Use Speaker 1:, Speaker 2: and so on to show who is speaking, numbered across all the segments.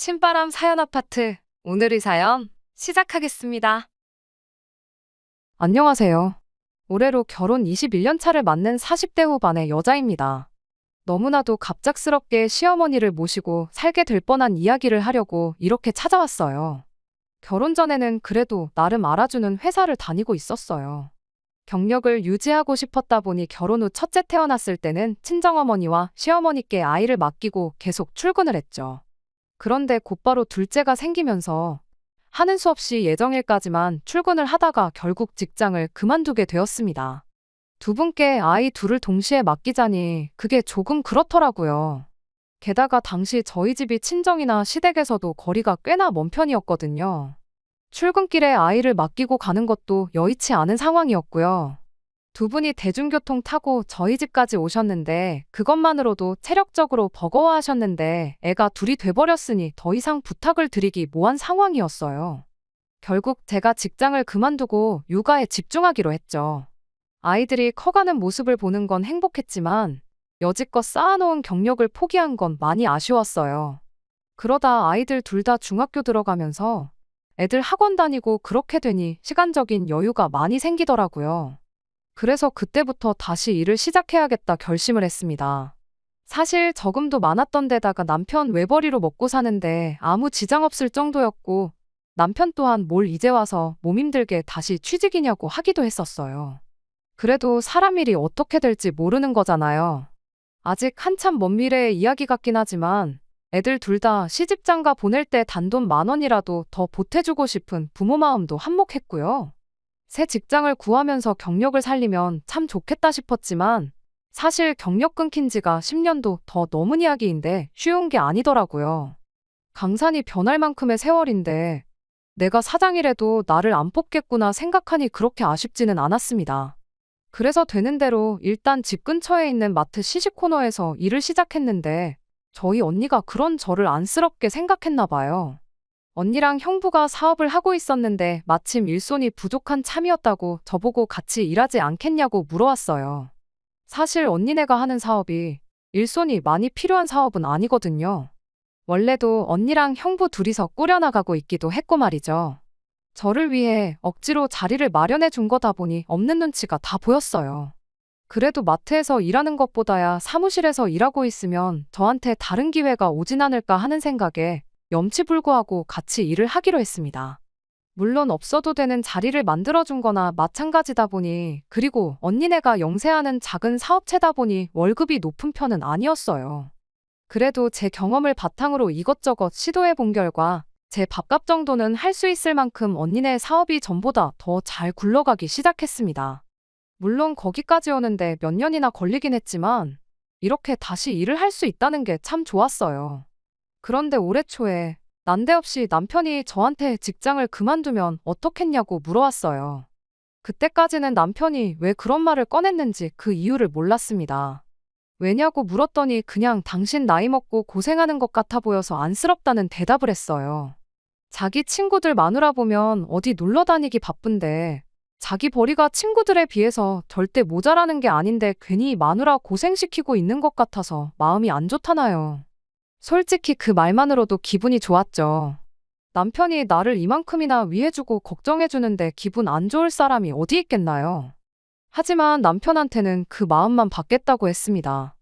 Speaker 1: 신바람 사연 아파트. 오늘의 사연 시작하겠습니다. 안녕하세요. 올해로 결혼 21년 차를 맞는 40대 후반의 여자입니다. 너무나도 갑작스럽게 시어머니를 모시고 살게 될 뻔한 이야기를 하려고 이렇게 찾아왔어요. 결혼 전에는 그래도 나름 알아주는 회사를 다니고 있었어요. 경력을 유지하고 싶었다 보니 결혼 후 첫째 태어났을 때는 친정어머니와 시어머니께 아이를 맡기고 계속 출근을 했죠. 그런데 곧바로 둘째가 생기면서 하는 수 없이 예정일까지만 출근을 하다가 결국 직장을 그만두게 되었습니다. 두 분께 아이 둘을 동시에 맡기자니 그게 조금 그렇더라고요. 게다가 당시 저희 집이 친정이나 시댁에서도 거리가 꽤나 먼 편이었거든요. 출근길에 아이를 맡기고 가는 것도 여의치 않은 상황이었고요. 두 분이 대중교통 타고 저희 집까지 오셨는데 그것만으로도 체력적으로 버거워하셨는데 애가 둘이 돼버렸으니 더 이상 부탁을 드리기 뭐한 상황이었어요. 결국 제가 직장을 그만두고 육아에 집중하기로 했죠. 아이들이 커가는 모습을 보는 건 행복했지만 여지껏 쌓아놓은 경력을 포기한 건 많이 아쉬웠어요. 그러다 아이들 둘 다 중학교 들어가면서 애들 학원 다니고 그렇게 되니 시간적인 여유가 많이 생기더라고요. 그래서 그때부터 다시 일을 시작해야겠다 결심을 했습니다. 사실 저금도 많았던 데다가 남편 외벌이로 먹고 사는데 아무 지장 없을 정도였고 남편 또한 뭘 이제 와서 몸 힘들게 다시 취직이냐고 하기도 했었어요. 그래도 사람 일이 어떻게 될지 모르는 거잖아요. 아직 한참 먼 미래의 이야기 같긴 하지만 애들 둘 다 시집장가 보낼 때 단돈 10,000원이라도 더 보태주고 싶은 부모 마음도 한몫했고요. 새 직장을 구하면서 경력을 살리면 참 좋겠다 싶었지만 사실 경력 끊긴 지가 10년도 더 넘은 이야기인데 쉬운 게 아니더라고요. 강산이 변할 만큼의 세월인데 내가 사장이라도 나를 안 뽑겠구나 생각하니 그렇게 아쉽지는 않았습니다. 그래서 되는 대로 일단 집 근처에 있는 마트 시식 코너에서 일을 시작했는데 저희 언니가 그런 저를 안쓰럽게 생각했나 봐요. 언니랑 형부가 사업을 하고 있었는데 마침 일손이 부족한 참이었다고 저보고 같이 일하지 않겠냐고 물어왔어요. 사실 언니네가 하는 사업이 일손이 많이 필요한 사업은 아니거든요. 원래도 언니랑 형부 둘이서 꾸려나가고 있기도 했고 말이죠. 저를 위해 억지로 자리를 마련해 준 거다 보니 없는 눈치가 다 보였어요. 그래도 마트에서 일하는 것보다야 사무실에서 일하고 있으면 저한테 다른 기회가 오진 않을까 하는 생각에 염치불구하고 같이 일을 하기로 했습니다. 물론 없어도 되는 자리를 만들어준 거나 마찬가지다 보니 그리고 언니네가 영세하는 작은 사업체다 보니 월급이 높은 편은 아니었어요. 그래도 제 경험을 바탕으로 이것저것 시도해 본 결과 제 밥값 정도는 할 수 있을 만큼 언니네 사업이 전보다 더 잘 굴러가기 시작했습니다. 물론 거기까지 오는데 몇 년이나 걸리긴 했지만 이렇게 다시 일을 할 수 있다는 게 참 좋았어요. 그런데 올해 초에 난데없이 남편이 저한테 직장을 그만두면 어떻겠냐고 물어왔어요. 그때까지는 남편이 왜 그런 말을 꺼냈는지 그 이유를 몰랐습니다. 왜냐고 물었더니 그냥 당신 나이 먹고 고생하는 것 같아 보여서 안쓰럽다는 대답을 했어요. 자기 친구들 마누라 보면 어디 놀러 다니기 바쁜데 자기 벌이가 친구들에 비해서 절대 모자라는 게 아닌데 괜히 마누라 고생시키고 있는 것 같아서 마음이 안 좋다나요. 솔직히 그 말만으로도 기분이 좋았죠. 남편이 나를 이만큼이나 위해주고 걱정해주는데 기분 안 좋을 사람이 어디 있겠나요? 하지만 남편한테는 그 마음만 받겠다고 했습니다.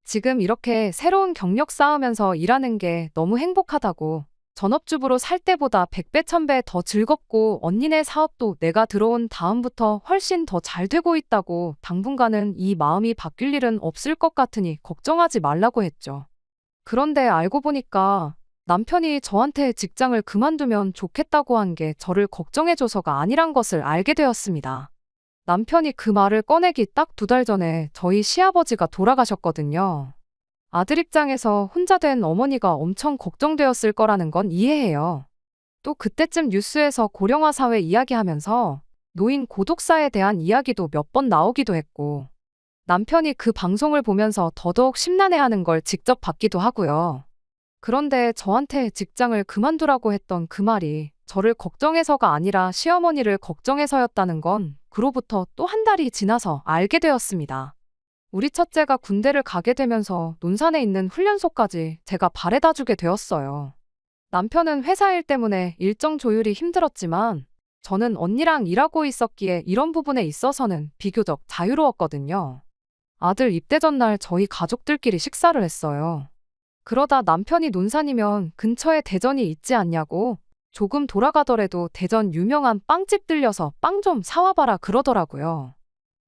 Speaker 1: 지금 이렇게 새로운 경력 쌓으면서 일하는 게 너무 행복하다고, 전업주부로 살 때보다 100배, 1000배 더 즐겁고 언니네 사업도 내가 들어온 다음부터 훨씬 더 잘 되고 있다고 당분간은 이 마음이 바뀔 일은 없을 것 같으니 걱정하지 말라고 했죠. 그런데 알고 보니까 남편이 저한테 직장을 그만두면 좋겠다고 한 게 저를 걱정해줘서가 아니란 것을 알게 되었습니다. 남편이 그 말을 꺼내기 딱 2달 전에 저희 시아버지가 돌아가셨거든요. 아들 입장에서 혼자 된 어머니가 엄청 걱정되었을 거라는 건 이해해요. 또 그때쯤 뉴스에서 고령화 사회 이야기하면서 노인 고독사에 대한 이야기도 몇 번 나오기도 했고, 남편이 그 방송을 보면서 더더욱 심란해하는 걸 직접 봤기도 하고요. 그런데 저한테 직장을 그만두라고 했던 그 말이 저를 걱정해서가 아니라 시어머니를 걱정해서였다는 건 그로부터 또 한 달이 지나서 알게 되었습니다. 우리 첫째가 군대를 가게 되면서 논산에 있는 훈련소까지 제가 바래다 주게 되었어요. 남편은 회사 일 때문에 일정 조율이 힘들었지만 저는 언니랑 일하고 있었기에 이런 부분에 있어서는 비교적 자유로웠거든요. 아들 입대 전날 저희 가족들끼리 식사를 했어요. 그러다 남편이 논산이면 근처에 대전이 있지 않냐고 조금 돌아가더라도 대전 유명한 빵집 들려서 빵 좀 사와봐라 그러더라고요.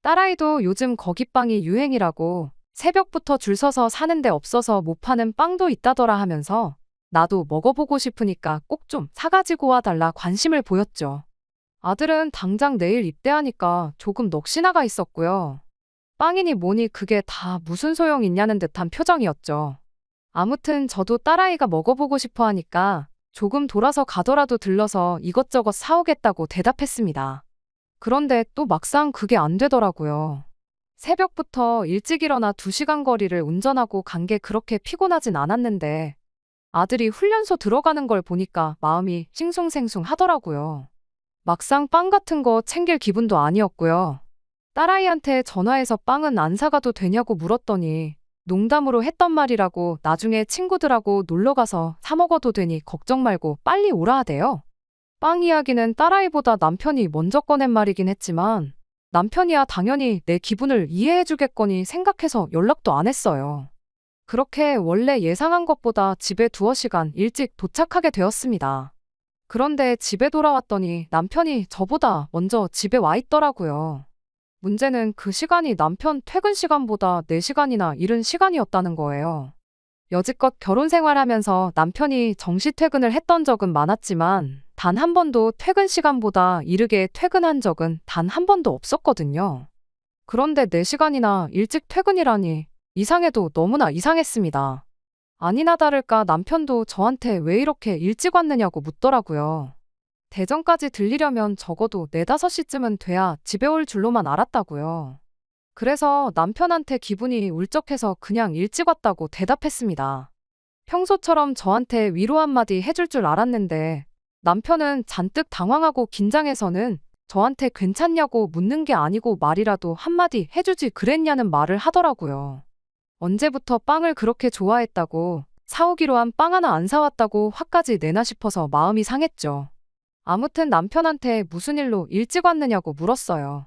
Speaker 1: 딸아이도 요즘 거기 빵이 유행이라고 새벽부터 줄 서서 사는데 없어서 못 파는 빵도 있다더라 하면서 나도 먹어보고 싶으니까 꼭 좀 사가지고 와달라 관심을 보였죠. 아들은 당장 내일 입대하니까 조금 넋이나가 있었고요. 빵이니 뭐니 그게 다 무슨 소용 있냐는 듯한 표정이었죠. 아무튼 저도 딸아이가 먹어보고 싶어 하니까 조금 돌아서 가더라도 들러서 이것저것 사오겠다고 대답했습니다. 그런데 또 막상 그게 안 되더라고요. 새벽부터 일찍 일어나 2시간 거리를 운전하고 간 게 그렇게 피곤하진 않았는데 아들이 훈련소 들어가는 걸 보니까 마음이 싱숭생숭 하더라고요. 막상 빵 같은 거 챙길 기분도 아니었고요. 딸아이한테 전화해서 빵은 안 사가도 되냐고 물었더니 농담으로 했던 말이라고 나중에 친구들하고 놀러가서 사 먹어도 되니 걱정 말고 빨리 오라 하대요. 빵 이야기는 딸아이보다 남편이 먼저 꺼낸 말이긴 했지만 남편이야 당연히 내 기분을 이해해주겠거니 생각해서 연락도 안 했어요. 그렇게 원래 예상한 것보다 집에 2시간 일찍 도착하게 되었습니다. 그런데 집에 돌아왔더니 남편이 저보다 먼저 집에 와 있더라고요. 문제는 그 시간이 남편 퇴근 시간보다 4시간이나 이른 시간이었다는 거예요. 여지껏 결혼 생활하면서 남편이 정시 퇴근을 했던 적은 많았지만 단 한 번도 퇴근 시간보다 이르게 퇴근한 적은 단 한 번도 없었거든요. 그런데 4시간이나 일찍 퇴근이라니 이상해도 너무나 이상했습니다. 아니나 다를까 남편도 저한테 왜 이렇게 일찍 왔느냐고 묻더라고요. 대전까지 들리려면 적어도 4, 5시쯤은 돼야 집에 올 줄로만 알았다고요. 그래서 남편한테 기분이 울적해서 그냥 일찍 왔다고 대답했습니다. 평소처럼 저한테 위로 한마디 해줄 줄 알았는데 남편은 잔뜩 당황하고 긴장해서는 저한테 괜찮냐고 묻는 게 아니고 말이라도 한마디 해주지 그랬냐는 말을 하더라고요. 언제부터 빵을 그렇게 좋아했다고 사오기로 한 빵 하나 안 사왔다고 화까지 내나 싶어서 마음이 상했죠. 아무튼 남편한테 무슨 일로 일찍 왔느냐고 물었어요.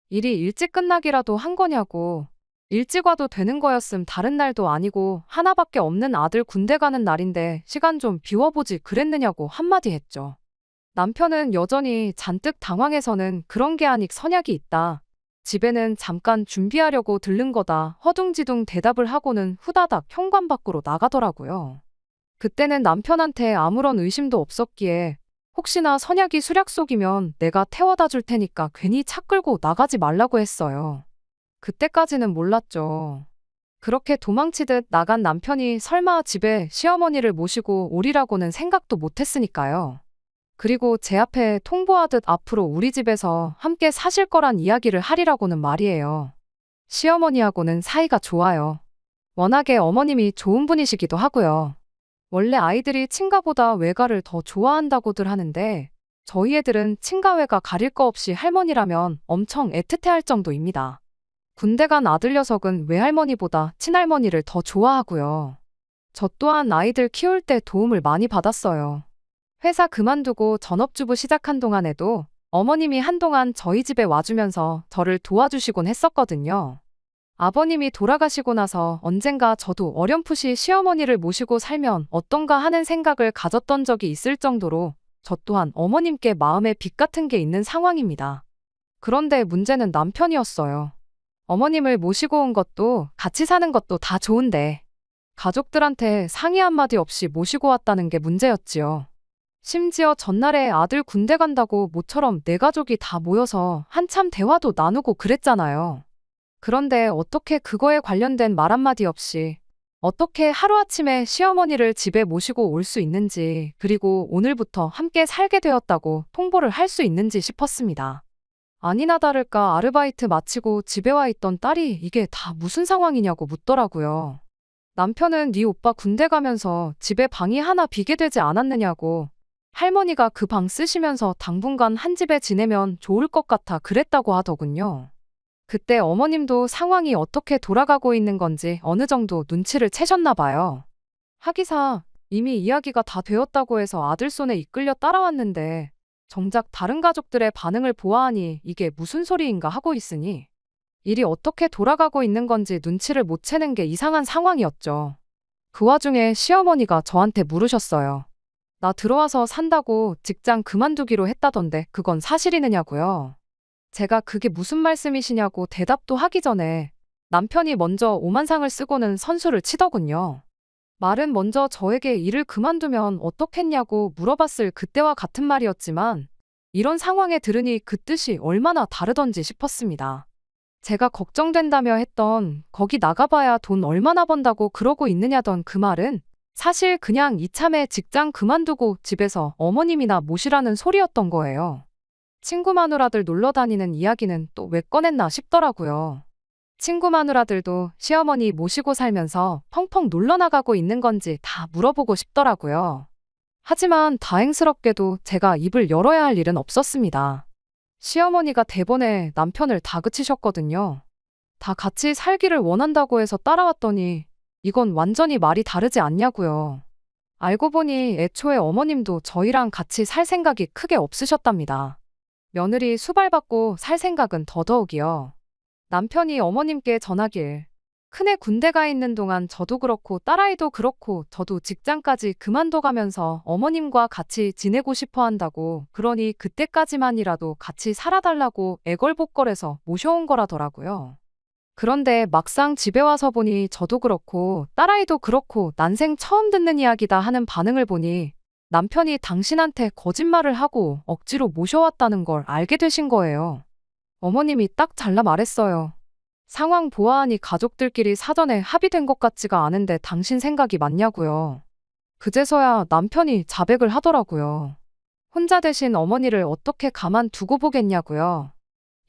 Speaker 1: 일이 일찍 끝나기라도 한 거냐고. 일찍 와도 되는 거였음 다른 날도 아니고 하나밖에 없는 아들 군대 가는 날인데 시간 좀 비워보지 그랬느냐고 한마디 했죠. 남편은 여전히 잔뜩 당황해서는 그런 게 아직 선약이 있다. 집에는 잠깐 준비하려고 들른 거다. 허둥지둥 대답을 하고는 후다닥 현관 밖으로 나가더라고요. 그때는 남편한테 아무런 의심도 없었기에 혹시나 선약이 수략 속이면 내가 태워다 줄 테니까 괜히 차 끌고 나가지 말라고 했어요. 그때까지는 몰랐죠. 그렇게 도망치듯 나간 남편이 설마 집에 시어머니를 모시고 오리라고는 생각도 못했으니까요. 그리고 제 앞에 통보하듯 앞으로 우리 집에서 함께 사실 거란 이야기를 하리라고는 말이에요. 시어머니하고는 사이가 좋아요. 워낙에 어머님이 좋은 분이시기도 하고요. 원래 아이들이 친가보다 외가를 더 좋아한다고들 하는데 저희 애들은 친가 외가 가릴 거 없이 할머니라면 엄청 애틋해할 정도입니다. 군대 간 아들 녀석은 외할머니보다 친할머니를 더 좋아하고요. 저 또한 아이들 키울 때 도움을 많이 받았어요. 회사 그만두고 전업주부 시작한 동안에도 어머님이 한동안 저희 집에 와주면서 저를 도와주시곤 했었거든요. 아버님이 돌아가시고 나서 언젠가 저도 어렴풋이 시어머니를 모시고 살면 어떤가 하는 생각을 가졌던 적이 있을 정도로 저 또한 어머님께 마음의 빚 같은 게 있는 상황입니다. 그런데 문제는 남편이었어요. 어머님을 모시고 온 것도 같이 사는 것도 다 좋은데 가족들한테 상의 한마디 없이 모시고 왔다는 게 문제였지요. 심지어 전날에 아들 군대 간다고 모처럼 내 가족이 다 모여서 한참 대화도 나누고 그랬잖아요. 그런데 어떻게 그거에 관련된 말 한마디 없이 어떻게 하루아침에 시어머니를 집에 모시고 올 수 있는지 그리고 오늘부터 함께 살게 되었다고 통보를 할 수 있는지 싶었습니다. 아니나 다를까 아르바이트 마치고 집에 와 있던 딸이 이게 다 무슨 상황이냐고 묻더라고요. 남편은 네 오빠 군대 가면서 집에 방이 하나 비게 되지 않았느냐고 할머니가 그 방 쓰시면서 당분간 한 집에 지내면 좋을 것 같아 그랬다고 하더군요. 그때 어머님도 상황이 어떻게 돌아가고 있는 건지 어느 정도 눈치를 채셨나 봐요. 하기사 이미 이야기가 다 되었다고 해서 아들 손에 이끌려 따라왔는데 정작 다른 가족들의 반응을 보아하니 이게 무슨 소리인가 하고 있으니 일이 어떻게 돌아가고 있는 건지 눈치를 못 채는 게 이상한 상황이었죠. 그 와중에 시어머니가 저한테 물으셨어요. 나 들어와서 산다고 직장 그만두기로 했다던데 그건 사실이느냐고요. 제가 그게 무슨 말씀이시냐고 대답도 하기 전에 남편이 먼저 오만상을 쓰고는 선수를 치더군요. 말은 먼저 저에게 일을 그만두면 어떻겠냐고 물어봤을 그때와 같은 말이었지만 이런 상황에 들으니 그 뜻이 얼마나 다르던지 싶었습니다. 제가 걱정된다며 했던 거기 나가봐야 돈 얼마나 번다고 그러고 있느냐던 그 말은 사실 그냥 이참에 직장 그만두고 집에서 어머님이나 모시라는 소리였던 거예요. 친구 마누라들 놀러 다니는 이야기는 또 왜 꺼냈나 싶더라고요. 친구 마누라들도 시어머니 모시고 살면서 펑펑 놀러 나가고 있는 건지 다 물어보고 싶더라고요. 하지만 다행스럽게도 제가 입을 열어야 할 일은 없었습니다. 시어머니가 대번에 남편을 다그치셨거든요. 다 같이 살기를 원한다고 해서 따라왔더니 이건 완전히 말이 다르지 않냐고요. 알고 보니 애초에 어머님도 저희랑 같이 살 생각이 크게 없으셨답니다. 며느리 수발받고 살 생각은 더더욱이요. 남편이 어머님께 전하길 큰애 군대 가 있는 동안 저도 그렇고 딸아이도 그렇고 저도 직장까지 그만둬가면서 어머님과 같이 지내고 싶어 한다고 그러니 그때까지만이라도 같이 살아달라고 애걸복걸해서 모셔온 거라더라고요. 그런데 막상 집에 와서 보니 저도 그렇고 딸아이도 그렇고 난생 처음 듣는 이야기다 하는 반응을 보니 남편이 당신한테 거짓말을 하고 억지로 모셔왔다는 걸 알게 되신 거예요. 어머님이 딱 잘라 말했어요. 상황 보아하니 가족들끼리 사전에 합의된 것 같지가 않은데 당신 생각이 맞냐고요. 그제서야 남편이 자백을 하더라고요. 혼자 되신 어머니를 어떻게 가만 두고 보겠냐고요.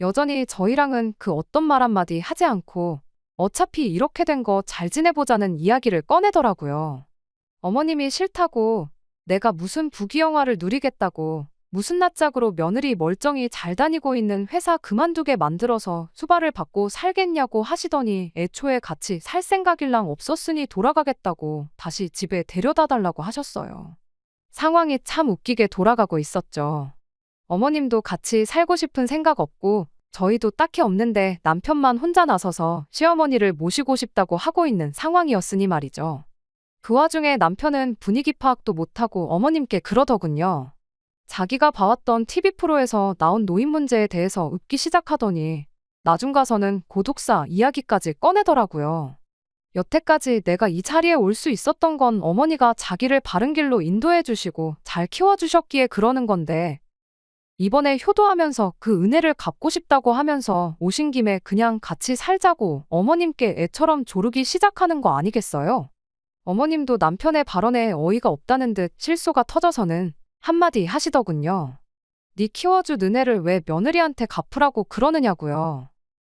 Speaker 1: 여전히 저희랑은 그 어떤 말 한마디 하지 않고 어차피 이렇게 된 거 잘 지내보자는 이야기를 꺼내더라고요. 어머님이 싫다고 내가 무슨 부귀영화를 누리겠다고 무슨 낯짝으로 며느리 멀쩡히 잘 다니고 있는 회사 그만두게 만들어서 수발을 받고 살겠냐고 하시더니 애초에 같이 살 생각일랑 없었으니 돌아가겠다고 다시 집에 데려다 달라고 하셨어요. 상황이 참 웃기게 돌아가고 있었죠. 어머님도 같이 살고 싶은 생각 없고 저희도 딱히 없는데 남편만 혼자 나서서 시어머니를 모시고 싶다고 하고 있는 상황이었으니 말이죠. 그 와중에 남편은 분위기 파악도 못하고 어머님께 그러더군요. 자기가 봐왔던 TV 프로에서 나온 노인 문제에 대해서 웃기 시작하더니 나중 가서는 고독사 이야기까지 꺼내더라고요. 여태까지 내가 이 자리에 올 수 있었던 건 어머니가 자기를 바른 길로 인도해 주시고 잘 키워주셨기에 그러는 건데 이번에 효도하면서 그 은혜를 갚고 싶다고 하면서 오신 김에 그냥 같이 살자고 어머님께 애처럼 조르기 시작하는 거 아니겠어요? 어머님도 남편의 발언에 어이가 없다는 듯 실소가 터져서는 한마디 하시더군요. 네 키워준 은혜를 왜 며느리한테 갚으라고 그러느냐고요.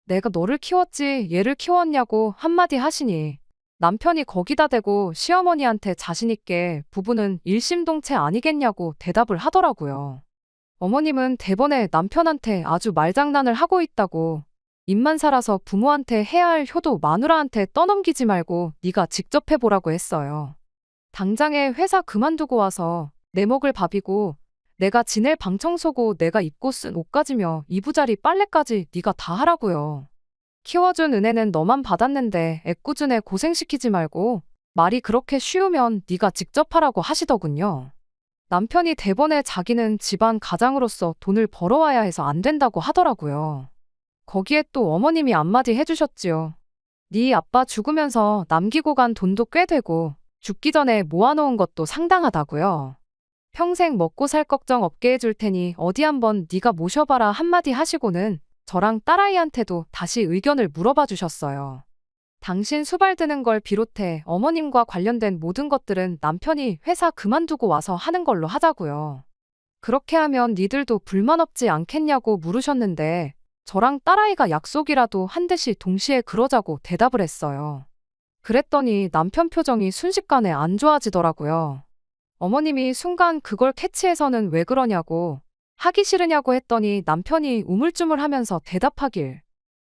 Speaker 1: 내가 너를 키웠지 얘를 키웠냐고 한마디 하시니 남편이 거기다 대고 시어머니한테 자신있게 부부는 일심동체 아니겠냐고 대답을 하더라고요. 어머님은 대번에 남편한테 아주 말장난을 하고 있다고 입만 살아서 부모한테 해야 할 효도 마누라한테 떠넘기지 말고 네가 직접 해보라고 했어요. 당장에 회사 그만두고 와서 내 먹을 밥이고 내가 지낼 방 청소고 내가 입고 쓴 옷까지며 이부자리 빨래까지 네가 다 하라고요. 키워준 은혜는 너만 받았는데 애꿎은 애 고생시키지 말고 말이 그렇게 쉬우면 네가 직접 하라고 하시더군요. 남편이 대번에 자기는 집안 가장으로서 돈을 벌어와야 해서 안 된다고 하더라고요. 거기에 또 어머님이 한마디 해주셨지요. 네 아빠 죽으면서 남기고 간 돈도 꽤 되고 죽기 전에 모아놓은 것도 상당하다고요. 평생 먹고 살 걱정 없게 해줄 테니 어디 한번 네가 모셔봐라 한마디 하시고는 저랑 딸아이한테도 다시 의견을 물어봐 주셨어요. 당신 수발 드는 걸 비롯해 어머님과 관련된 모든 것들은 남편이 회사 그만두고 와서 하는 걸로 하자고요. 그렇게 하면 니들도 불만 없지 않겠냐고 물으셨는데 저랑 딸아이가 약속이라도 한 듯이 동시에 그러자고 대답을 했어요. 그랬더니 남편 표정이 순식간에 안 좋아지더라고요. 어머님이 순간 그걸 캐치해서는 왜 그러냐고 하기 싫으냐고 했더니 남편이 우물쭈물하면서 대답하길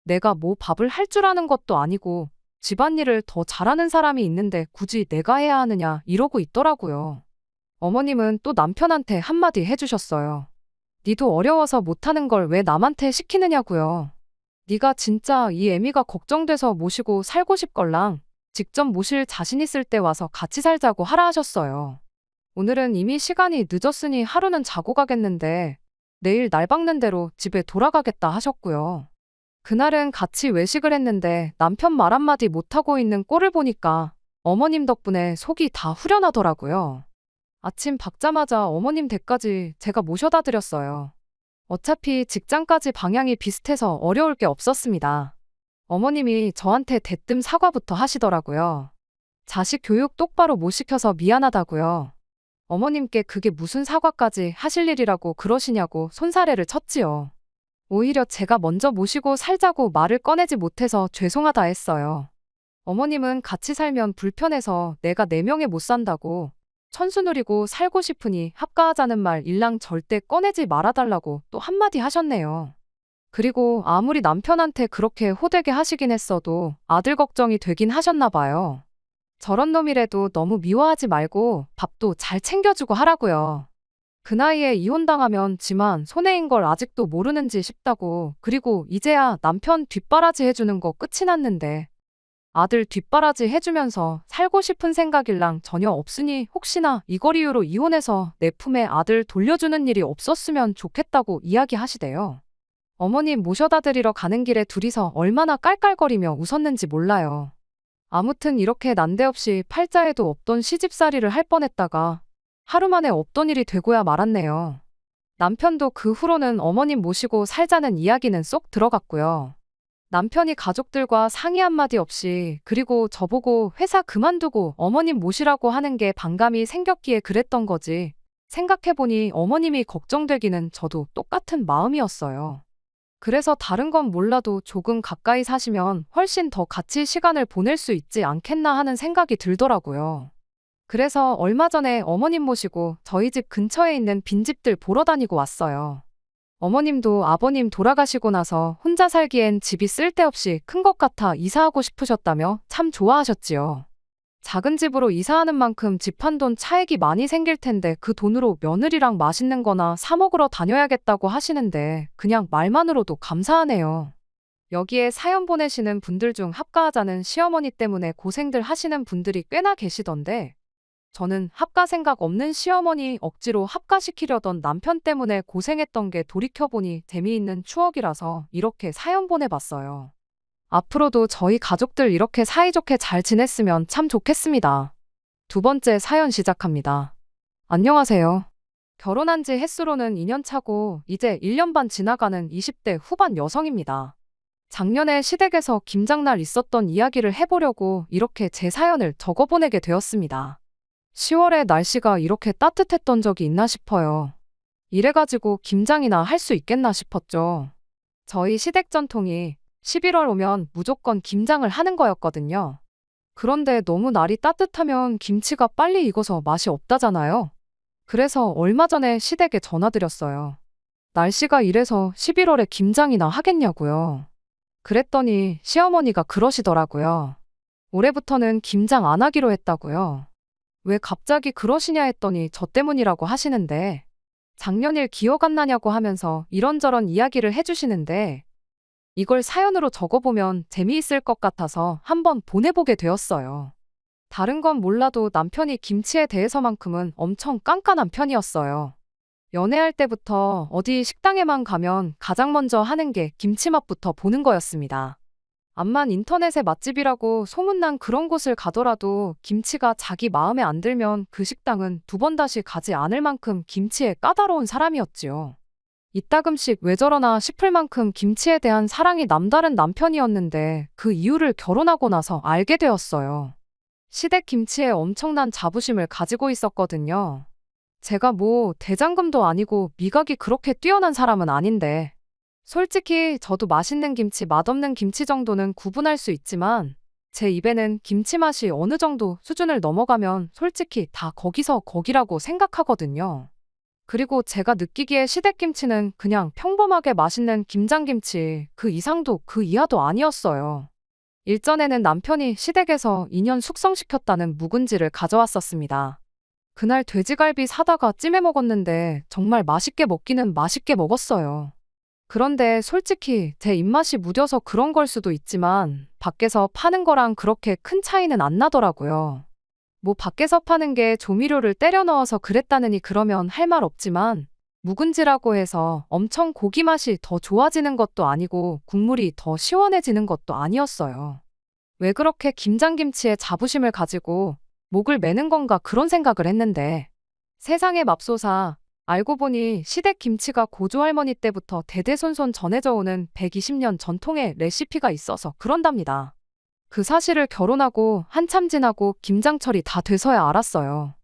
Speaker 1: 내가 뭐 밥을 할 줄 아는 것도 아니고 집안일을 더 잘하는 사람이 있는데 굳이 내가 해야 하느냐 이러고 있더라고요. 어머님은 또 남편한테 한마디 해주셨어요. 니도 어려워서 못하는 걸 왜 남한테 시키느냐고요. 니가 진짜 이 애미가 걱정돼서 모시고 살고 싶걸랑 직접 모실 자신 있을 때 와서 같이 살자고 하라 하셨어요. 오늘은 이미 시간이 늦었으니 하루는 자고 가겠는데 내일 날 박는 대로 집에 돌아가겠다 하셨고요. 그날은 같이 외식을 했는데 남편 말 한마디 못하고 있는 꼴을 보니까 어머님 덕분에 속이 다 후련하더라고요. 아침 박자마자 어머님 댁까지 제가 모셔다 드렸어요. 어차피 직장까지 방향이 비슷해서 어려울 게 없었습니다. 어머님이 저한테 대뜸 사과부터 하시더라고요. 자식 교육 똑바로 못 시켜서 미안하다고요. 어머님께 그게 무슨 사과까지 하실 일이라고 그러시냐고 손사래를 쳤지요. 오히려 제가 먼저 모시고 살자고 말을 꺼내지 못해서 죄송하다 했어요. 어머님은 같이 살면 불편해서 내가 내 명에 못 산다고 천수 누리고 살고 싶으니 합가하자는 말 일랑 절대 꺼내지 말아달라고 또 한마디 하셨네요. 그리고 아무리 남편한테 그렇게 호되게 하시긴 했어도 아들 걱정이 되긴 하셨나 봐요. 저런 놈이라도 너무 미워하지 말고 밥도 잘 챙겨주고 하라고요. 그 나이에 이혼당하면 지만 손해인 걸 아직도 모르는지 싶다고. 그리고 이제야 남편 뒷바라지 해주는 거 끝이 났는데 아들 뒷바라지 해주면서 살고 싶은 생각일랑 전혀 없으니 혹시나 이걸 이유로 이혼해서 내 품에 아들 돌려주는 일이 없었으면 좋겠다고 이야기하시대요. 어머님 모셔다 드리러 가는 길에 둘이서 얼마나 깔깔거리며 웃었는지 몰라요. 아무튼 이렇게 난데없이 팔자에도 없던 시집살이를 할 뻔했다가 하루 만에 없던 일이 되고야 말았네요. 남편도 그 후로는 어머님 모시고 살자는 이야기는 쏙 들어갔고요. 남편이 가족들과 상의 한마디 없이 그리고 저보고 회사 그만두고 어머님 모시라고 하는 게 반감이 생겼기에 그랬던 거지. 생각해보니 어머님이 걱정되기는 저도 똑같은 마음이었어요. 그래서 다른 건 몰라도 조금 가까이 사시면 훨씬 더 같이 시간을 보낼 수 있지 않겠나 하는 생각이 들더라고요. 그래서 얼마 전에 어머님 모시고 저희 집 근처에 있는 빈집들 보러 다니고 왔어요. 어머님도 아버님 돌아가시고 나서 혼자 살기엔 집이 쓸데없이 큰 것 같아 이사하고 싶으셨다며 참 좋아하셨지요. 작은 집으로 이사하는 만큼 집 한 돈 차액이 많이 생길 텐데 그 돈으로 며느리랑 맛있는 거나 사 먹으러 다녀야겠다고 하시는데 그냥 말만으로도 감사하네요. 여기에 사연 보내시는 분들 중 합가하자는 시어머니 때문에 고생들 하시는 분들이 꽤나 계시던데 저는 합가 생각 없는 시어머니 억지로 합가시키려던 남편 때문에 고생했던 게 돌이켜보니 재미있는 추억이라서 이렇게 사연 보내봤어요. 앞으로도 저희 가족들 이렇게 사이좋게 잘 지냈으면 참 좋겠습니다. 두 번째 사연 시작합니다. 안녕하세요. 결혼한 지 햇수로는 2년 차고 이제 1년 반 지나가는 20대 후반 여성입니다. 작년에 시댁에서 김장날 있었던 이야기를 해보려고 이렇게 제 사연을 적어보내게 되었습니다. 10월에 날씨가 이렇게 따뜻했던 적이 있나 싶어요. 이래가지고 김장이나 할 수 있겠나 싶었죠. 저희 시댁 전통이 11월 오면 무조건 김장을 하는 거였거든요. 그런데 너무 날이 따뜻하면 김치가 빨리 익어서 맛이 없다잖아요. 그래서 얼마 전에 시댁에 전화드렸어요. 날씨가 이래서 11월에 김장이나 하겠냐고요. 그랬더니 시어머니가 그러시더라고요. 올해부터는 김장 안 하기로 했다고요. 왜 갑자기 그러시냐 했더니 저 때문이라고 하시는데 작년 일 기억 안 나냐고 하면서 이런저런 이야기를 해주시는데 이걸 사연으로 적어보면 재미있을 것 같아서 한번 보내보게 되었어요. 다른 건 몰라도 남편이 김치에 대해서만큼은 엄청 깐깐한 편이었어요. 연애할 때부터 어디 식당에만 가면 가장 먼저 하는 게 김치 맛부터 보는 거였습니다. 암만 인터넷에 맛집이라고 소문난 그런 곳을 가더라도 김치가 자기 마음에 안 들면 그 식당은 두 번 다시 가지 않을 만큼 김치에 까다로운 사람이었지요. 이따금씩 왜 저러나 싶을 만큼 김치에 대한 사랑이 남다른 남편이었는데 그 이유를 결혼하고 나서 알게 되었어요. 시댁 김치에 엄청난 자부심을 가지고 있었거든요. 제가 뭐 대장금도 아니고 미각이 그렇게 뛰어난 사람은 아닌데 솔직히 저도 맛있는 김치, 맛없는 김치 정도는 구분할 수 있지만 제 입에는 김치 맛이 어느 정도 수준을 넘어가면 솔직히 다 거기서 거기라고 생각하거든요. 그리고 제가 느끼기에 시댁김치는 그냥 평범하게 맛있는 김장김치 그 이상도 그 이하도 아니었어요. 일전에는 남편이 시댁에서 인연 숙성시켰다는 묵은지를 가져왔었습니다. 그날 돼지갈비 사다가 찜해 먹었는데 정말 맛있게 먹기는 맛있게 먹었어요. 그런데 솔직히 제 입맛이 무뎌서 그런 걸 수도 있지만 밖에서 파는 거랑 그렇게 큰 차이는 안 나더라고요. 뭐 밖에서 파는 게 조미료를 때려 넣어서 그랬다느니 그러면 할 말 없지만 묵은지라고 해서 엄청 고기 맛이 더 좋아지는 것도 아니고 국물이 더 시원해지는 것도 아니었어요. 왜 그렇게 김장김치에 자부심을 가지고 목을 매는 건가 그런 생각을 했는데 세상에 맙소사 알고 보니 시댁 김치가 고조할머니 때부터 대대손손 전해져 오는 120년 전통의 레시피가 있어서 그런답니다. 그 사실을 결혼하고 한참 지나고 김장철이 다 돼서야 알았어요.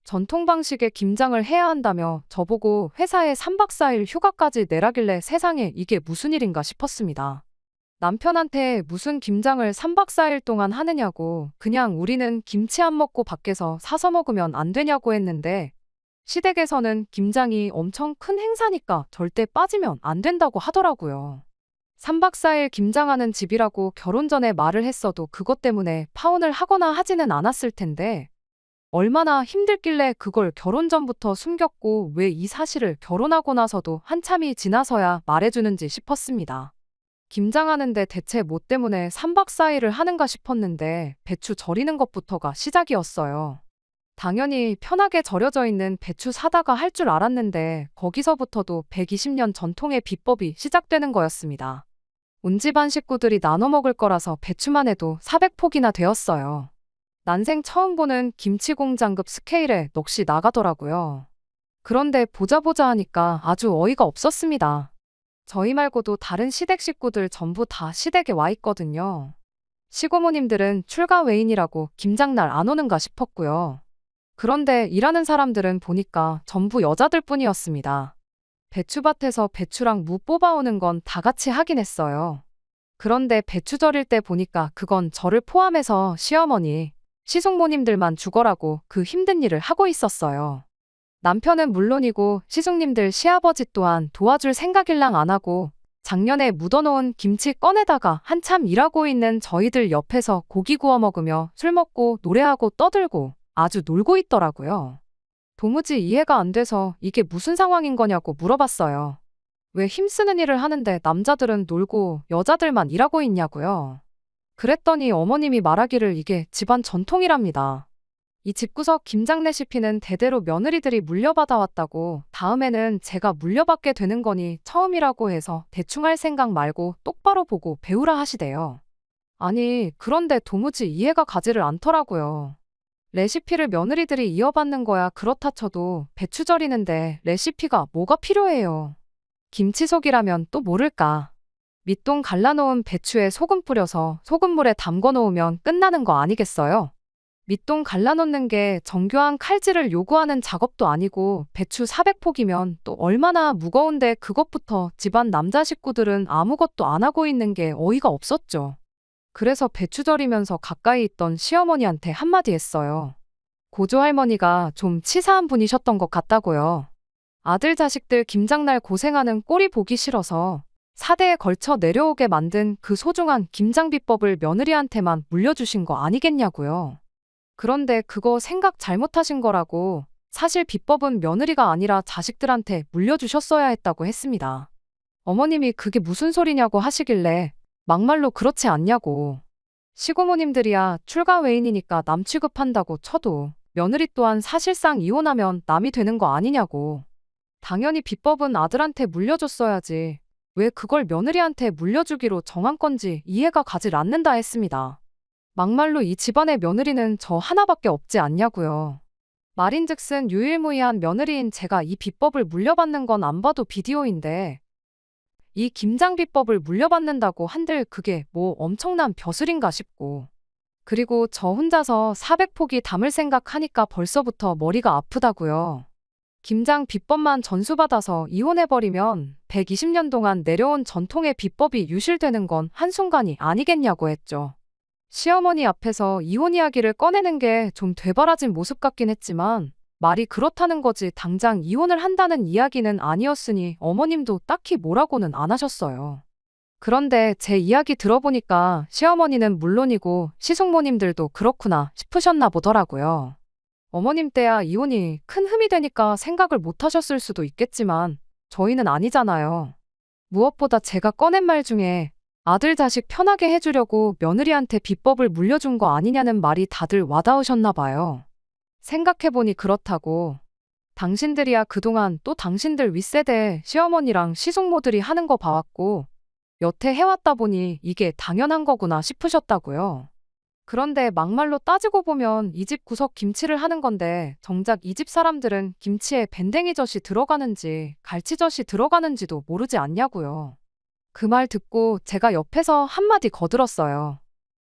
Speaker 1: 전통 방식의 김장을 해야 한다며 저보고 회사에 3박 4일 휴가까지 내라길래 세상에 이게 무슨 일인가 싶었습니다. 남편한테 무슨 김장을 3박 4일 동안 하느냐고 그냥 우리는 김치 안 먹고 밖에서 사서 먹으면 안 되냐고 했는데 시댁에서는 김장이 엄청 큰 행사니까 절대 빠지면 안 된다고 하더라고요. 3박 4일 김장하는 집이라고 결혼 전에 말을 했어도 그것 때문에 파혼을 하거나 하지는 않았을 텐데 얼마나 힘들길래 그걸 결혼 전부터 숨겼고 왜 이 사실을 결혼하고 나서도 한참이 지나서야 말해주는지 싶었습니다. 김장하는데 대체 뭐 때문에 3박 4일을 하는가 싶었는데 배추 절이는 것부터가 시작이었어요. 당연히 편하게 절여져 있는 배추 사다가 할 줄 알았는데 거기서부터도 120년 전통의 비법이 시작되는 거였습니다. 온 집안 식구들이 나눠 먹을 거라서 배추만 해도 400포기나 되었어요. 난생 처음 보는 김치 공장급 스케일에 넋이 나가더라고요. 그런데 보자 하니까 아주 어이가 없었습니다. 저희 말고도 다른 시댁 식구들 전부 다 시댁에 와 있거든요. 시고모님들은 출가 외인이라고 김장날 안 오는가 싶었고요. 그런데 일하는 사람들은 보니까 전부 여자들 뿐이었습니다. 배추밭에서 배추랑 무 뽑아오는 건 다 같이 하긴 했어요. 그런데 배추 절일 때 보니까 그건 저를 포함해서 시어머니, 시숙모님들만 죽어라고 그 힘든 일을 하고 있었어요. 남편은 물론이고 시숙님들 시아버지 또한 도와줄 생각일랑 안 하고 작년에 묻어놓은 김치 꺼내다가 한참 일하고 있는 저희들 옆에서 고기 구워 먹으며 술 먹고 노래하고 떠들고 아주 놀고 있더라고요. 도무지 이해가 안 돼서 이게 무슨 상황인 거냐고 물어봤어요. 왜 힘쓰는 일을 하는데 남자들은 놀고 여자들만 일하고 있냐고요. 그랬더니 어머님이 말하기를 이게 집안 전통이랍니다. 이 집구석 김장 레시피는 대대로 며느리들이 물려받아 왔다고 다음에는 제가 물려받게 되는 거니 처음이라고 해서 대충 할 생각 말고 똑바로 보고 배우라 하시대요. 아니, 그런데 도무지 이해가 가지를 않더라고요. 레시피를 며느리들이 이어받는 거야 그렇다 쳐도 배추 절이는데 레시피가 뭐가 필요해요. 김치속이라면 또 모를까. 밑동 갈라놓은 배추에 소금 뿌려서 소금물에 담궈 놓으면 끝나는 거 아니겠어요? 밑동 갈라놓는 게 정교한 칼질을 요구하는 작업도 아니고 배추 400포기면 또 얼마나 무거운데 그것부터 집안 남자 식구들은 아무것도 안 하고 있는 게 어이가 없었죠. 그래서 배추 절이면서 가까이 있던 시어머니한테 한마디 했어요. 고조할머니가 좀 치사한 분이셨던 것 같다고요. 아들 자식들 김장날 고생하는 꼴이 보기 싫어서 4대에 걸쳐 내려오게 만든 그 소중한 김장 비법을 며느리한테만 물려주신 거 아니겠냐고요. 그런데 그거 생각 잘못하신 거라고 사실 비법은 며느리가 아니라 자식들한테 물려주셨어야 했다고 했습니다. 어머님이 그게 무슨 소리냐고 하시길래 막말로 그렇지 않냐고. 시고모님들이야 출가 외인이니까 남 취급한다고 쳐도 며느리 또한 사실상 이혼하면 남이 되는 거 아니냐고. 당연히 비법은 아들한테 물려줬어야지. 왜 그걸 며느리한테 물려주기로 정한 건지 이해가 가질 않는다 했습니다. 막말로 이 집안의 며느리는 저 하나밖에 없지 않냐고요. 말인즉슨 유일무이한 며느리인 제가 이 비법을 물려받는 건 안 봐도 비디오인데 이 김장 비법을 물려받는다고 한들 그게 뭐 엄청난 벼슬인가 싶고 그리고 저 혼자서 400포기 담을 생각하니까 벌써부터 머리가 아프다고요. 김장 비법만 전수받아서 이혼해버리면 120년 동안 내려온 전통의 비법이 유실되는 건 한순간이 아니겠냐고 했죠. 시어머니 앞에서 이혼 이야기를 꺼내는 게 좀 되바라진 모습 같긴 했지만 말이 그렇다는 거지 당장 이혼을 한다는 이야기는 아니었으니 어머님도 딱히 뭐라고는 안 하셨어요. 그런데 제 이야기 들어보니까 시어머니는 물론이고 시숙모님들도 그렇구나 싶으셨나 보더라고요. 어머님 때야 이혼이 큰 흠이 되니까 생각을 못 하셨을 수도 있겠지만 저희는 아니잖아요. 무엇보다 제가 꺼낸 말 중에 아들 자식 편하게 해주려고 며느리한테 비법을 물려준 거 아니냐는 말이 다들 와닿으셨나 봐요. 생각해보니 그렇다고. 당신들이야 그동안 또 당신들 윗세대 시어머니랑 시숙모들이 하는 거 봐왔고 여태 해왔다 보니 이게 당연한 거구나 싶으셨다고요. 그런데 막말로 따지고 보면 이 집 구석 김치를 하는 건데 정작 이 집 사람들은 김치에 밴댕이젓이 들어가는지 갈치젓이 들어가는지도 모르지 않냐고요. 그 말 듣고 제가 옆에서 한마디 거들었어요.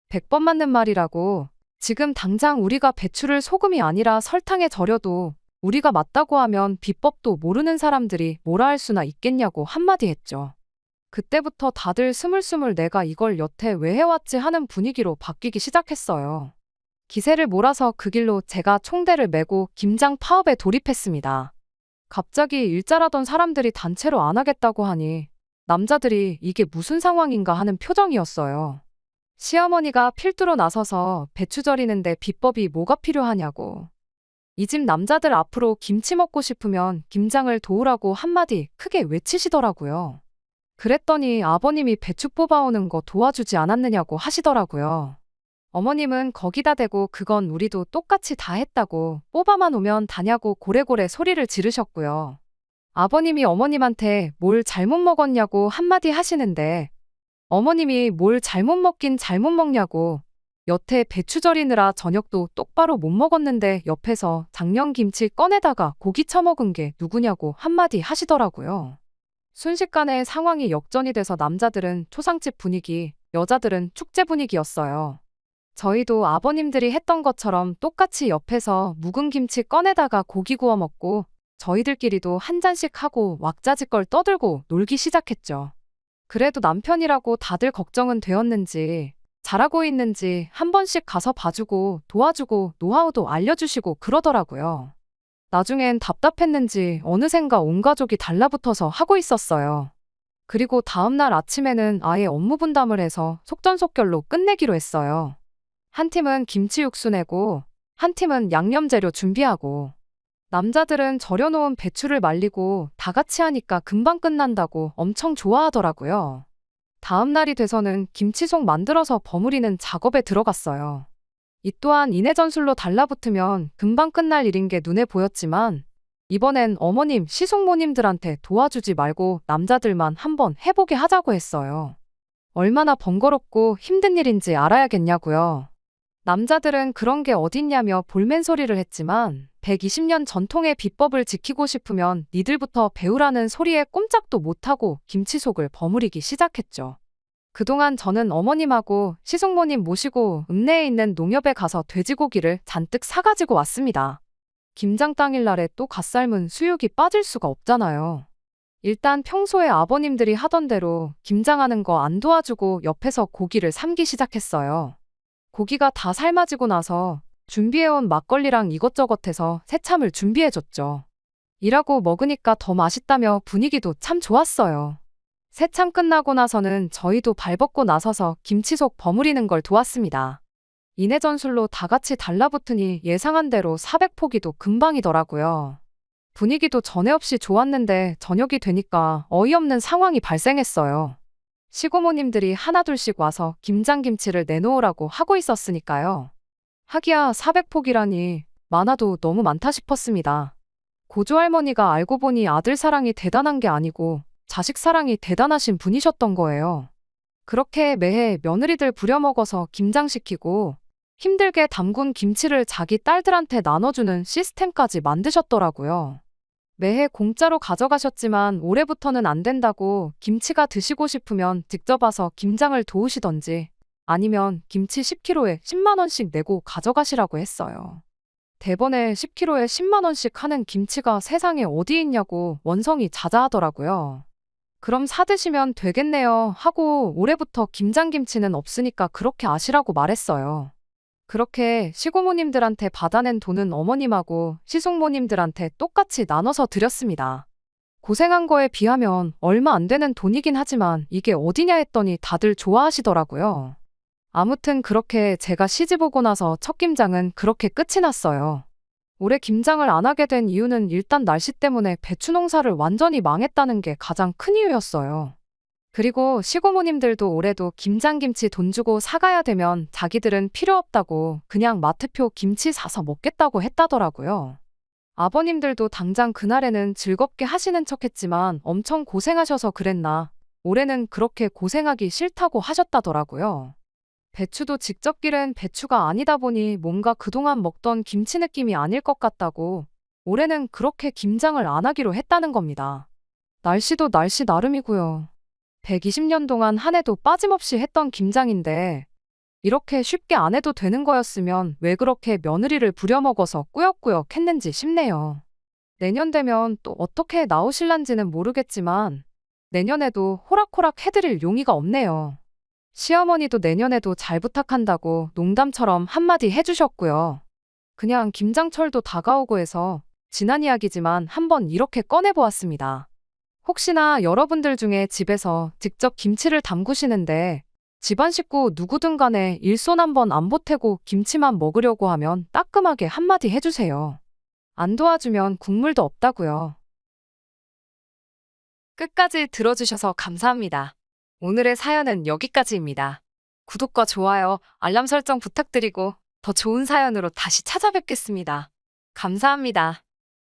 Speaker 1: 100번 맞는 말이라고. 지금 당장 우리가 배추를 소금이 아니라 설탕에 절여도 우리가 맞다고 하면 비법도 모르는 사람들이 뭐라 할 수나 있겠냐고 한마디 했죠. 그때부터 다들 스물스물 내가 이걸 여태 왜 해왔지 하는 분위기로 바뀌기 시작했어요. 기세를 몰아서 그 길로 제가 총대를 메고 김장 파업에 돌입했습니다. 갑자기 일잘하던 사람들이 단체로 안 하겠다고 하니 남자들이 이게 무슨 상황인가 하는 표정이었어요. 시어머니가 필두로 나서서 배추 절이는데 비법이 뭐가 필요하냐고. 이 집 남자들 앞으로 김치 먹고 싶으면 김장을 도우라고 한마디 크게 외치시더라고요. 그랬더니 아버님이 배추 뽑아오는 거 도와주지 않았느냐고 하시더라고요. 어머님은 거기다 대고 그건 우리도 똑같이 다 했다고 뽑아만 오면 다냐고 고래고래 소리를 지르셨고요. 아버님이 어머님한테 뭘 잘못 먹었냐고 한마디 하시는데 어머님이 뭘 잘못 먹긴 잘못 먹냐고 여태 배추 절이느라 저녁도 똑바로 못 먹었는데 옆에서 작년김치 꺼내다가 고기 처먹은 게 누구냐고 한마디 하시더라고요. 순식간에 상황이 역전이 돼서 남자들은 초상집 분위기, 여자들은 축제 분위기였어요. 저희도 아버님들이 했던 것처럼 똑같이 옆에서 묵은 김치 꺼내다가 고기 구워 먹고 저희들끼리도 한 잔씩 하고 왁자지껄 떠들고 놀기 시작했죠. 그래도 남편이라고 다들 걱정은 되었는지 잘하고 있는지 한 번씩 가서 봐주고 도와주고 노하우도 알려주시고 그러더라고요. 나중엔 답답했는지 어느샌가 온 가족이 달라붙어서 하고 있었어요. 그리고 다음날 아침에는 아예 업무 분담을 해서 속전속결로 끝내기로 했어요. 한 팀은 김치 육수 내고 한 팀은 양념 재료 준비하고 남자들은 절여놓은 배추를 말리고 다 같이 하니까 금방 끝난다고 엄청 좋아하더라고요. 다음 날이 돼서는 김치속 만들어서 버무리는 작업에 들어갔어요. 이 또한 이내전술로 달라붙으면 금방 끝날 일인 게 눈에 보였지만 이번엔 어머님, 시숙모님들한테 도와주지 말고 남자들만 한번 해보게 하자고 했어요. 얼마나 번거롭고 힘든 일인지 알아야겠냐고요. 남자들은 그런 게 어딨냐며 볼멘소리를 했지만 120년 전통의 비법을 지키고 싶으면 니들부터 배우라는 소리에 꼼짝도 못하고 김치속을 버무리기 시작했죠. 그동안 저는 어머님하고 시숙모님 모시고 읍내에 있는 농협에 가서 돼지고기를 잔뜩 사가지고 왔습니다. 김장 당일날에 또 갓 삶은 수육이 빠질 수가 없잖아요. 일단 평소에 아버님들이 하던 대로 김장하는 거 안 도와주고 옆에서 고기를 삶기 시작했어요. 고기가 다 삶아지고 나서 준비해온 막걸리랑 이것저것 해서 새참을 준비해줬죠. 일하고 먹으니까 더 맛있다며 분위기도 참 좋았어요. 새참 끝나고 나서는 저희도 발벗고 나서서 김치속 버무리는 걸 도왔습니다. 이내전술로 다 같이 달라붙으니 예상한 대로 400포기도 금방이더라고요. 분위기도 전에 없이 좋았는데 저녁이 되니까 어이없는 상황이 발생했어요. 시고모님들이 하나둘씩 와서 김장김치를 내놓으라고 하고 있었으니까요. 하기야 400포기라니 많아도 너무 많다 싶었습니다. 고조할머니가 알고 보니 아들 사랑이 대단한 게 아니고 자식 사랑이 대단하신 분이셨던 거예요. 그렇게 매해 며느리들 부려먹어서 김장시키고 힘들게 담근 김치를 자기 딸들한테 나눠주는 시스템까지 만드셨더라고요. 매해 공짜로 가져가셨지만 올해부터는 안 된다고 김치가 드시고 싶으면 직접 와서 김장을 도우시던지 아니면 김치 10kg에 10만 원씩 내고 가져가시라고 했어요. 대번에 10kg에 10만 원씩 하는 김치가 세상에 어디 있냐고 원성이 자자하더라고요. 그럼 사드시면 되겠네요 하고 올해부터 김장김치는 없으니까 그렇게 아시라고 말했어요. 그렇게 시고모님들한테 받아낸 돈은 어머님하고 시숙모님들한테 똑같이 나눠서 드렸습니다. 고생한 거에 비하면 얼마 안 되는 돈이긴 하지만 이게 어디냐 했더니 다들 좋아하시더라고요. 아무튼 그렇게 제가 시집 오고 나서 첫 김장은 그렇게 끝이 났어요. 올해 김장을 안 하게 된 이유는 일단 날씨 때문에 배추 농사를 완전히 망했다는 게 가장 큰 이유였어요. 그리고 시고모님들도 올해도 김장김치 돈 주고 사가야 되면 자기들은 필요 없다고 그냥 마트표 김치 사서 먹겠다고 했다더라고요. 아버님들도 당장 그날에는 즐겁게 하시는 척 했지만 엄청 고생하셔서 그랬나. 올해는 그렇게 고생하기 싫다고 하셨다더라고요. 배추도 직접 기른 배추가 아니다 보니 뭔가 그동안 먹던 김치 느낌이 아닐 것 같다고 올해는 그렇게 김장을 안 하기로 했다는 겁니다. 날씨도 날씨 나름이고요. 120년 동안 한 해도 빠짐없이 했던 김장인데 이렇게 쉽게 안 해도 되는 거였으면 왜 그렇게 며느리를 부려먹어서 꾸역꾸역 했는지 싶네요. 내년 되면 또 어떻게 나오실란지는 모르겠지만 내년에도 호락호락 해드릴 용의가 없네요. 시어머니도 내년에도 잘 부탁한다고 농담처럼 한마디 해주셨고요. 그냥 김장철도 다가오고 해서 지난 이야기지만 한번 이렇게 꺼내보았습니다. 혹시나 여러분들 중에 집에서 직접 김치를 담그시는데 집안 식구 누구든 간에 일손 한번 안 보태고 김치만 먹으려고 하면 따끔하게 한마디 해주세요. 안 도와주면 국물도 없다고요. 끝까지 들어주셔서 감사합니다. 오늘의 사연은 여기까지입니다. 구독과 좋아요, 알람 설정 부탁드리고 더 좋은 사연으로 다시 찾아뵙겠습니다. 감사합니다.